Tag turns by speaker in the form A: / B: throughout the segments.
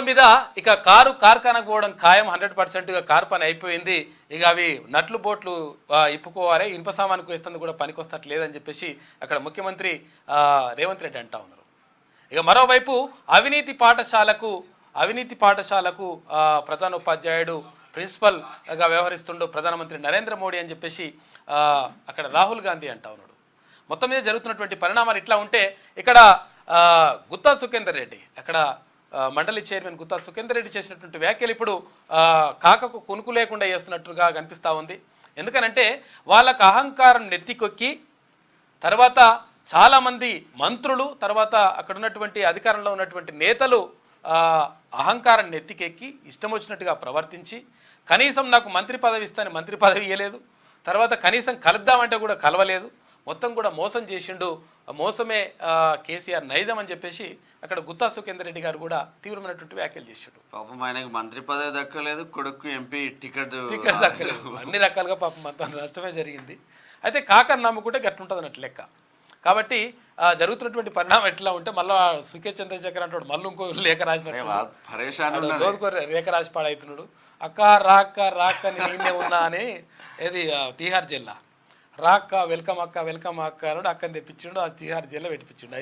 A: మీద ఇక కార్ఖానకు పోవడం ఖాయం 100%గా కారు పని అయిపోయింది. ఇక అవి నట్లు బోట్లు ఇప్పుకోవాలి, ఇనుప సామానుకు వేస్తుంది కూడా పనికొస్తట్టు లేదని చెప్పేసి అక్కడ ముఖ్యమంత్రి రేవంత్ రెడ్డి అంటా ఉన్నారు. ఇక మరోవైపు అవినీతి పాఠశాలకు ప్రధాన ఉపాధ్యాయుడు ప్రిన్సిపల్గా వ్యవహరిస్తుండో ప్రధానమంత్రి నరేంద్ర మోడీ అని చెప్పేసి అక్కడ రాహుల్ గాంధీ అంటా ఉన్నాడు. మొత్తం మీద జరుగుతున్నటువంటి పరిణామాలు ఇట్లా ఉంటే ఇక్కడ గుత్తా సుఖేందర్ రెడ్డి అక్కడ మండలి చైర్మన్ గుత్తా సుఖేందర్ రెడ్డి చేసినటువంటి వ్యాఖ్యలు ఇప్పుడు కాకకు కొనుకు లేకుండా చేస్తున్నట్టుగా కనిపిస్తూ ఉంది. ఎందుకనంటే వాళ్ళకు అహంకారం నెత్తికొక్కి తర్వాత చాలామంది మంత్రులు తర్వాత అక్కడ ఉన్నటువంటి అధికారంలో ఉన్నటువంటి నేతలు అహంకారం నెత్తికెక్కి ఇష్టం వచ్చినట్టుగా ప్రవర్తించి కనీసం నాకు మంత్రి పదవి ఇస్తాను మంత్రి పదవి ఇవ్వలేదు, తర్వాత కనీసం కలుద్దామంటే కూడా కలవలేదు, మొత్తం కూడా మోసం చేసిండు, మోసమే కేసీఆర్ నైజం అని చెప్పేసి అక్కడ గుత్తా సుఖేందర్ రెడ్డి గారు కూడా తీవ్రమైనటువంటి వ్యాఖ్యలు చేసిండు.
B: పాపం ఆయనకు మంత్రి పదవి దక్కలేదు, కొడుకు ఎంపీ టికెట్
A: దక్కలేదు, అన్ని రకాలుగా పాపం అంత నష్టమే జరిగింది. అయితే కాకని నమ్ముకుంటే గట్టుంటుంది అన్నట్టు లెక్క. కాబట్టి జరుగుతున్నటువంటి పరిణామం ఎట్లా ఉంటే మళ్ళీ సుఖే చంద్రశేఖర్ అంటాడు మళ్ళీ ఇంకో లేఖ రాసినట్టు రేఖ రాసి పాడవుతున్నాడు. అక్క రాక్క నేనే ఉన్నా అని ఏది తీహార్ జిల్లా రాక్క వెల్కమ్ అక్క అన్నాడు, అక్కని తెప్పించిండు, ఆ తీహార్ జిల్లా పెట్టిపించిండు.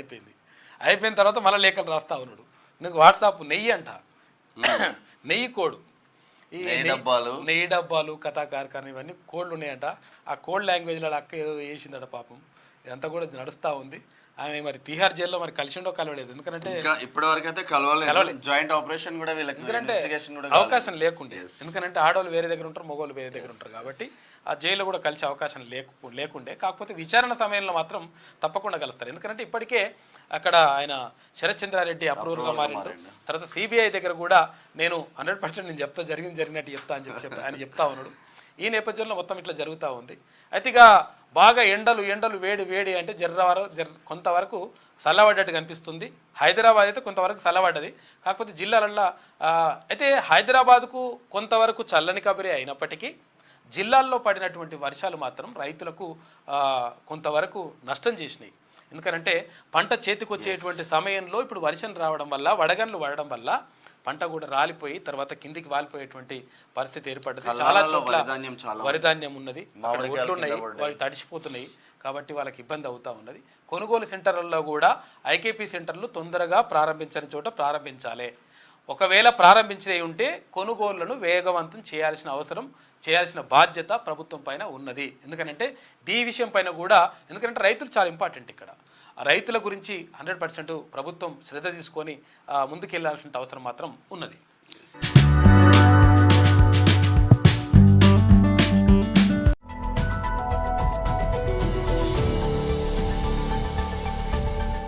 A: అయిపోయిన తర్వాత మళ్ళీ లేఖలు రాస్తా ఉన్నాడు. నీకు వాట్సాప్ నెయ్యి అంట, నెయ్యి కోడ్, ఈ నెయ్యి డబ్బాలు కథా కార్ఖానా ఇవన్నీ కోడ్లు ఉన్నాయంట. ఆ కోడ్ లాంగ్వేజ్లో అక్క ఏదో వేసిందట పాపం. ఇదంతా కూడా నడుస్తూ ఉంది. ఆమె మరి తీహార్ జైల్లో మరి కలిసిండో కలవలేదు, ఎందుకంటే
B: ఇప్పటి వరకు అయితే కలవలేదు. జాయింట్ ఆపరేషన్ కూడా
A: అవకాశం లేకుండే, ఎందుకంటే ఆడవాళ్ళు వేరే దగ్గర ఉంటారు, మగవాళ్ళు వేరే దగ్గర ఉంటారు కాబట్టి ఆ జైల్లో కూడా కలిసే అవకాశం లేకుండే. కాకపోతే విచారణ సమయంలో మాత్రం తప్పకుండా కలుస్తారు. ఎందుకంటే ఇప్పటికే అక్కడ ఆయన శరత్ చంద్రారెడ్డి అప్రూవల్గా మారిండు. తర్వాత సిబిఐ దగ్గర కూడా నేను 100% నేను జరిగినట్టు చెప్తా అని చెప్పి ఆయన చెప్తా ఉన్నాడు. ఈ నేపథ్యంలో మొత్తం ఇట్లా జరుగుతూ ఉంది. అయితే ఇక బాగా ఎండలు వేడి అంటే కొంతవరకు చల్లబడ్డట్టు కనిపిస్తుంది. హైదరాబాద్ అయితే కొంతవరకు చల్లబడ్డది, కాకపోతే జిల్లాలల్లో అయితే హైదరాబాద్కు కొంతవరకు చల్లని కబురే అయినప్పటికీ జిల్లాల్లో పడినటువంటి వర్షాలు మాత్రం రైతులకు కొంతవరకు నష్టం చేసినాయి. ఎందుకంటే పంట చేతికొచ్చేటువంటి సమయంలో ఇప్పుడు వర్షం రావడం వల్ల వడగండ్లు పడడం వల్ల పంట కూడా రాలిపోయి తర్వాత కిందికి వాలిపోయేటువంటి పరిస్థితి ఏర్పడ్డది. చాలా చోట్ల వరిధాన్యం ఉన్నది, ఒడ్లున్నాయి, వాళ్ళు తడిసిపోతున్నాయి కాబట్టి వాళ్ళకి ఇబ్బంది అవుతూ ఉన్నది. కొనుగోలు సెంటర్లలో కూడా ఐకేపీ సెంటర్లు తొందరగా ప్రారంభించని చోట ప్రారంభించాలి. ఒకవేళ ప్రారంభించినవి ఉంటే కొనుగోళ్లను వేగవంతం చేయాల్సిన బాధ్యత ప్రభుత్వం పైన ఉన్నది. ఎందుకంటే ఈ విషయం పైన కూడా ఎందుకంటే రైతులు చాలా ఇంపార్టెంట్. ఇక్కడ రైతుల గురించి 100% ప్రభుత్వం శ్రద్ధ తీసుకొని ముందుకెళ్లాల్సిన అవసరం మాత్రం ఉన్నది.